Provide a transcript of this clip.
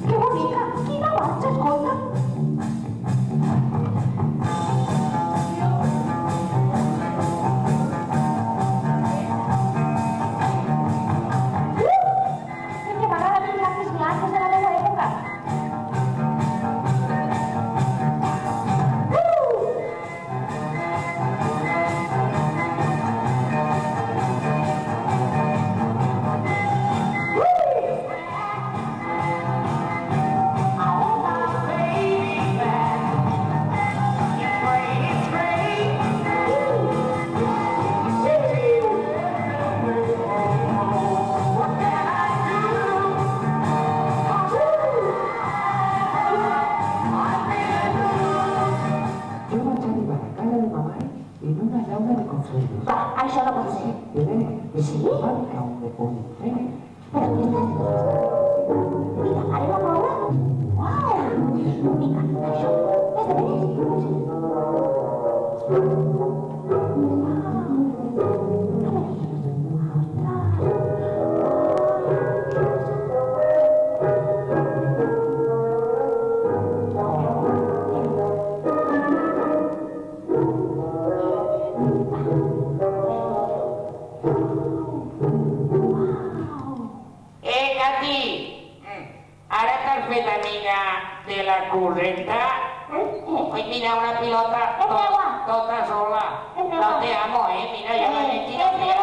Che bonica, chi la faccia, ascolta? Perché magari la più sbianca se la devo epoca. Va, això no pot ser. Sí? Però què estàs dient? Mira, ara la mola? Uau! Mica, això és de veres? Ara t'has fet amiga de la correnta? Oi, mira, una pilota tota sola. No te amo, mira, ja la he tirado.